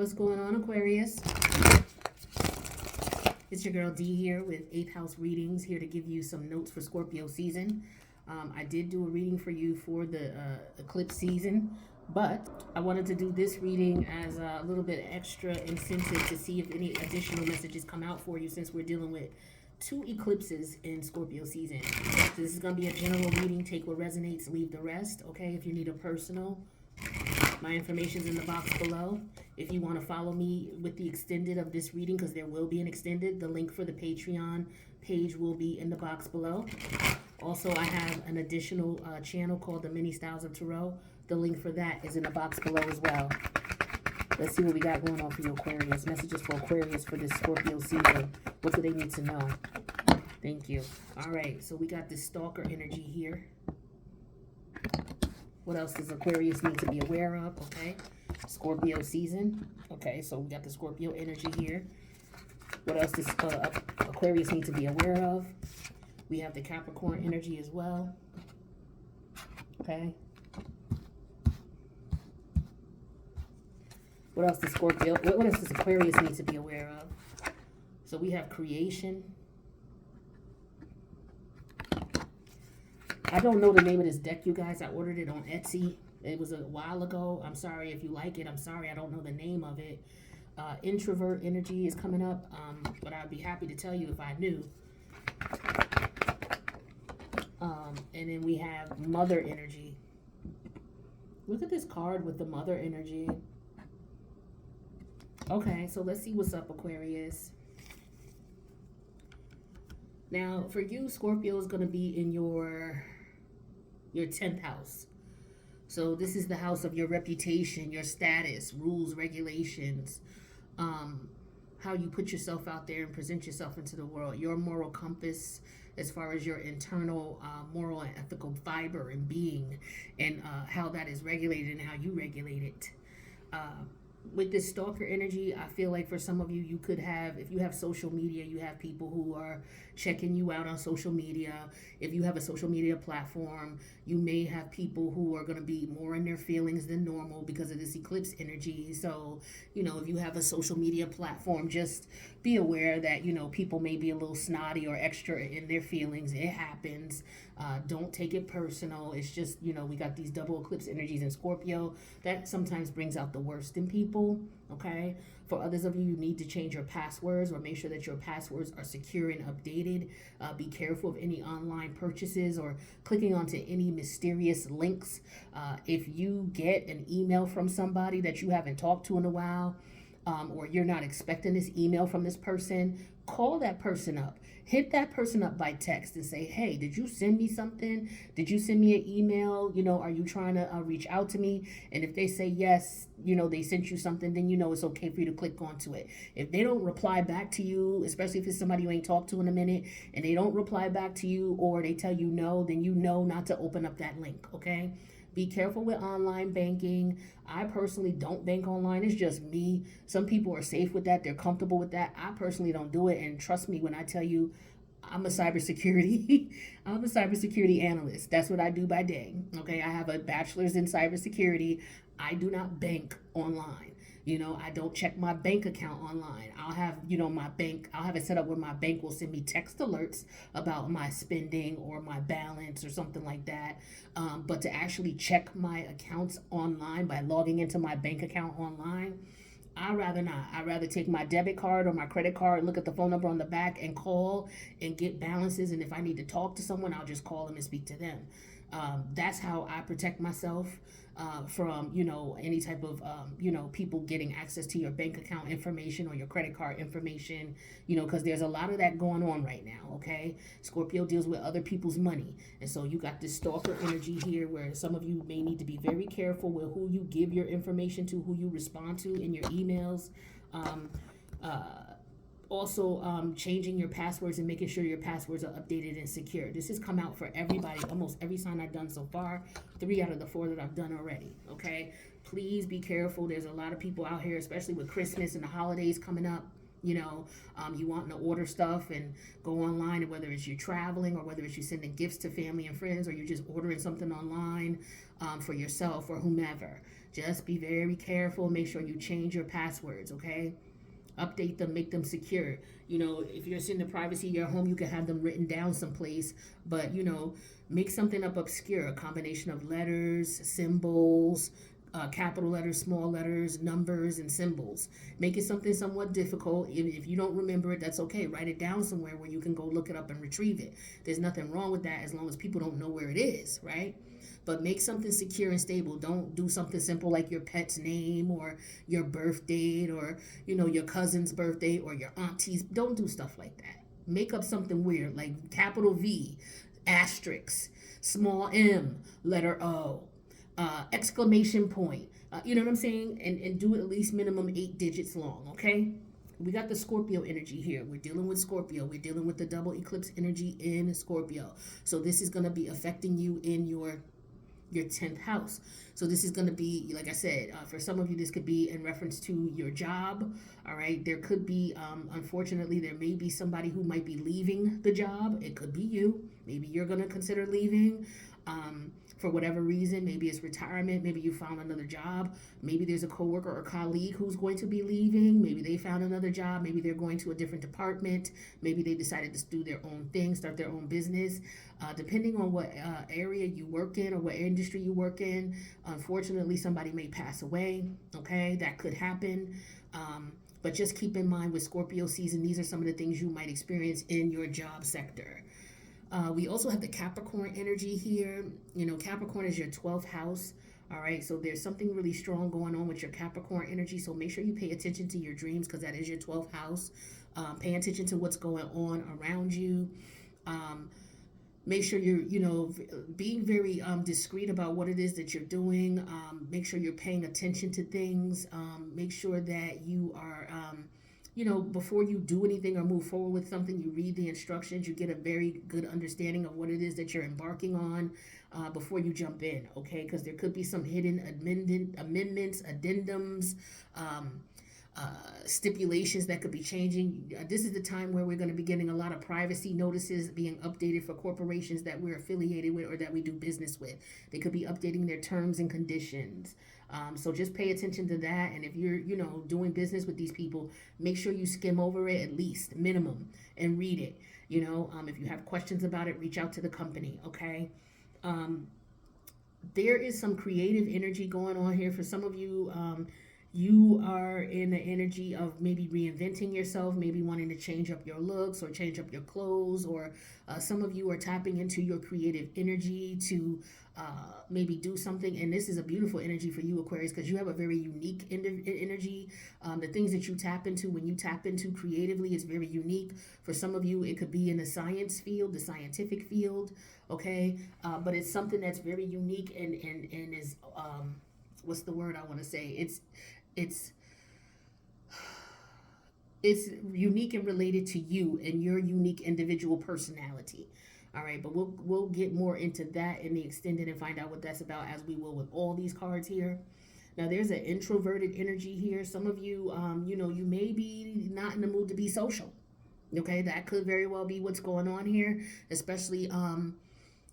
What's going on, Aquarius? It's your girl D here with 8th House Readings, here to give you some notes for Scorpio season. I did do a reading for you for the eclipse season, but I wanted to do this reading as a little bit extra incentive to see if any additional messages come out for you, since we're dealing with 2 eclipses in Scorpio season. So this is going to be a general reading. Take what resonates, leave the rest, okay? If you need a personal, my information's in the box below. If you want to follow me with the extended of this reading, because there will be an extended, the link for the Patreon page will be in the box below. Also, I have an additional channel called the Mini Styles of Tarot. The link for that is in the box below as well. Let's see what we got going on for you, Aquarius. Messages for Aquarius for this Scorpio season. What do they need to know? Thank you. All right, so we got this stalker energy here. What else does Aquarius need to be aware of? Okay, Scorpio season. Okay, so we got the Scorpio energy here. What else does Aquarius need to be aware of? We have the Capricorn energy as well. Okay. What else does Scorpio? What else does Aquarius need to be aware of? So we have creation. I don't know the name of this deck, you guys. I ordered it on Etsy. It was a while ago. I'm sorry if you like it. I'm sorry I don't know the name of it. Introvert energy is coming up, but I'd be happy to tell you if I knew. And then we have mother energy. Look at this card with the mother energy. Okay, so let's see what's up, Aquarius. Now, for you, Scorpio is going to be in your 10th house. So this is the house of your reputation, your status, rules, regulations, how you put yourself out there and present yourself into the world, your moral compass as far as your internal moral and ethical fiber and being, and how that is regulated and how you regulate it. With this stalker energy, I feel like for some of you, you could have, if you have social media, you have people who are checking you out on social media. If you have a social media platform, you may have people who are going to be more in their feelings than normal because of this eclipse energy. So, if you have a social media platform, just be aware that, people may be a little snotty or extra in their feelings. It happens. Don't take it personal. It's just, we got these double eclipse energies in Scorpio. That sometimes brings out the worst in people, okay? For others of you, you need to change your passwords or make sure that your passwords are secure and updated. Be careful of any online purchases or clicking onto any mysterious links. If you get an email from somebody that you haven't talked to in a while, or you're not expecting this email from this person, call that person up. Hit that person up by text and say, hey, did you send me something? Did you send me an email? Are you trying to reach out to me? And if they say yes, they sent you something, then it's okay for you to click onto it. If they don't reply back to you, especially if it's somebody you ain't talked to in a minute, and they don't reply back to you or they tell you no, then not to open up that link, okay? Be careful with online banking. I personally don't bank online. It's just me. Some people are safe with that. They're comfortable with that. I personally don't do it. And trust me when I tell you, I'm a cybersecurity. I'm a cybersecurity analyst. That's what I do by day. Okay, I have a bachelor's in cybersecurity. I do not bank online. I don't check my bank account online. I'll have, I'll have it set up where my bank will send me text alerts about my spending or my balance or something like that. But to actually check my accounts online by logging into my bank account online, I'd rather not. I'd rather take my debit card or my credit card, look at the phone number on the back and call and get balances. And if I need to talk to someone, I'll just call them and speak to them. That's how I protect myself from, any type of, people getting access to your bank account information or your credit card information, because there's a lot of that going on right now, okay? Scorpio deals with other people's money. And so you got this stalker energy here where some of you may need to be very careful with who you give your information to, who you respond to in your emails. Also, changing your passwords and making sure your passwords are updated and secure. This has come out for everybody, almost every sign I've done so far. 3 out of the 4 that I've done already, okay? Please be careful. There's a lot of people out here, especially with Christmas and the holidays coming up. You want to order stuff and go online, and whether it's you traveling or whether it's you sending gifts to family and friends, or you're just ordering something online for yourself or whomever. Just be very careful. Make sure you change your passwords, okay? Update them, make them secure. If you're in the privacy of your home, you can have them written down someplace, but make something up obscure, a combination of letters, symbols, capital letters, small letters, numbers, and symbols. Make it something somewhat difficult. If you don't remember it, that's okay. Write it down somewhere where you can go look it up and retrieve it. There's nothing wrong with that as long as people don't know where it is, right? But make something secure and stable. Don't do something simple like your pet's name or your birth date or, your cousin's birthday or your auntie's. Don't do stuff like that. Make up something weird like capital V, asterisk, small m, letter O, exclamation point. You know what I'm saying? And do it at least minimum 8 digits long, okay? We got the Scorpio energy here. We're dealing with Scorpio. We're dealing with the double eclipse energy in Scorpio. So this is going to be affecting you in your 10th house. So this is going to be, like I said, for some of you, this could be in reference to your job. All right. There could be, unfortunately, there may be somebody who might be leaving the job. It could be you. Maybe you're going to consider leaving. For whatever reason, maybe it's retirement, maybe you found another job, maybe there's a coworker or colleague who's going to be leaving, maybe they found another job, maybe they're going to a different department, maybe they decided to do their own thing, start their own business. Depending on what area you work in or what industry you work in, unfortunately, somebody may pass away, okay? That could happen. But just keep in mind with Scorpio season, these are some of the things you might experience in your job sector. We also have the Capricorn energy here. Capricorn is your 12th house. All right. So there's something really strong going on with your Capricorn energy. So make sure you pay attention to your dreams because that is your 12th house. Pay attention to what's going on around you. Make sure you're, being very discreet about what it is that you're doing. Make sure you're paying attention to things. Make sure that you are before you do anything or move forward with something, you read the instructions, you get a very good understanding of what it is that you're embarking on before you jump in, okay? Because there could be some hidden amendments, addendums, stipulations that could be changing. This is the time where we're going to be getting a lot of privacy notices being updated for corporations that we're affiliated with or that we do business with. They could be updating their terms and conditions. So just pay attention to that. And if you're, doing business with these people, make sure you skim over it at least minimum and read it. If you have questions about it, reach out to the company. Okay. There is some creative energy going on here for some of you. You are in the energy of maybe reinventing yourself, maybe wanting to change up your looks or change up your clothes, or some of you are tapping into your creative energy to maybe do something. And this is a beautiful energy for you, Aquarius, because you have a very unique energy. The things that you tap into when you tap into creatively is very unique. For some of you, it could be in the science field, the scientific field, okay? But it's something that's very unique and is, what's the word I want to say? It's unique and related to you and your unique individual personality. All right, but we'll get more into that in the extended and find out what that's about, as we will with all these cards here. Now, there's an introverted energy here. Some of you, you may be not in the mood to be social. Okay, that could very well be what's going on here, especially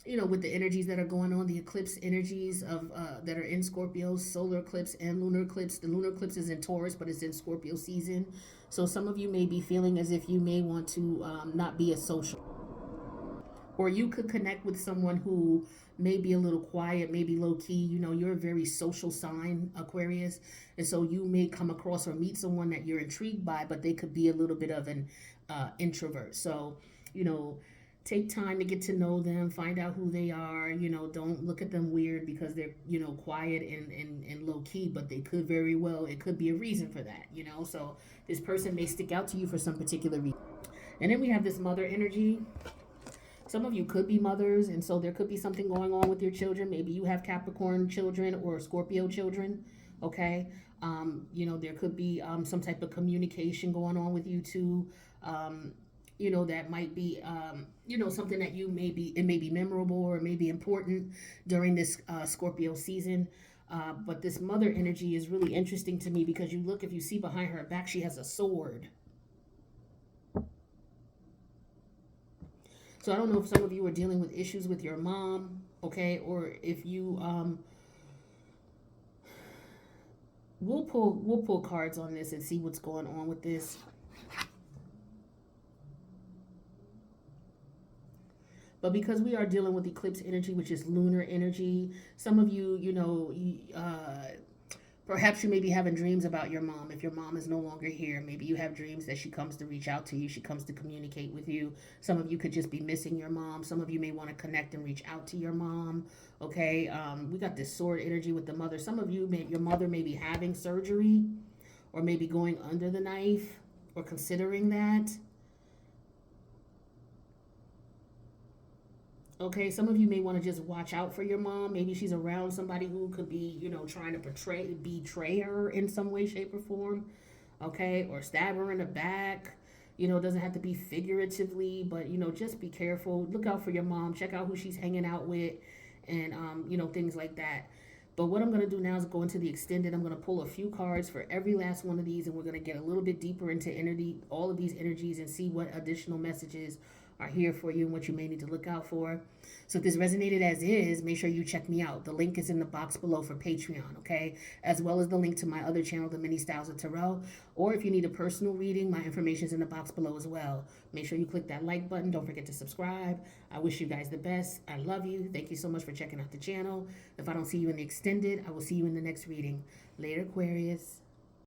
with the energies that are going on, the eclipse energies of that are in Scorpio, solar eclipse and lunar eclipse. The lunar eclipse is in Taurus, but it's in Scorpio season. So some of you may be feeling as if you may want to not be as social. Or you could connect with someone who may be a little quiet, maybe low key. You're a very social sign, Aquarius. And so you may come across or meet someone that you're intrigued by, but they could be a little bit of an introvert. So, take time to get to know them, find out who they are. Don't look at them weird because they're, quiet and low key, but they could very well, it could be a reason for that, So this person may stick out to you for some particular reason. And then we have this mother energy. Some of you could be mothers, and so there could be something going on with your children. Maybe you have Capricorn children or Scorpio children, okay? There could be some type of communication going on with you two. That might be, something that it may be memorable or may be important during this Scorpio season. But this mother energy is really interesting to me because if you see behind her back, she has a sword. So I don't know if some of you are dealing with issues with your mom, okay, or if you we'll pull cards on this and see what's going on with this. But because we are dealing with eclipse energy, which is lunar energy, some of you, perhaps you may be having dreams about your mom. If your mom is no longer here, maybe you have dreams that she comes to reach out to you. She comes to communicate with you. Some of you could just be missing your mom. Some of you may want to connect and reach out to your mom. Okay. We got this sword energy with the mother. Some of you, your mother may be having surgery or maybe going under the knife or considering that. Okay, some of you may want to just watch out for your mom. Maybe she's around somebody who could be, trying to betray her in some way, shape, or form. Okay, or stab her in the back. It doesn't have to be figuratively, but just be careful. Look out for your mom. Check out who she's hanging out with, and things like that. But what I'm going to do now is go into the extended. I'm going to pull a few cards for every last one of these, and we're going to get a little bit deeper into all of these energies, and see what additional messages are here for you and what you may need to look out for. So if this resonated as is, make sure you check me out. The link is in the box below for Patreon, okay? As well as the link to my other channel, The Many Styles of Tarot. Or if you need a personal reading, my information is in the box below as well. Make sure you click that like button. Don't forget to subscribe. I wish you guys the best. I love you. Thank you so much for checking out the channel. If I don't see you in the extended, I will see you in the next reading. Later, Aquarius.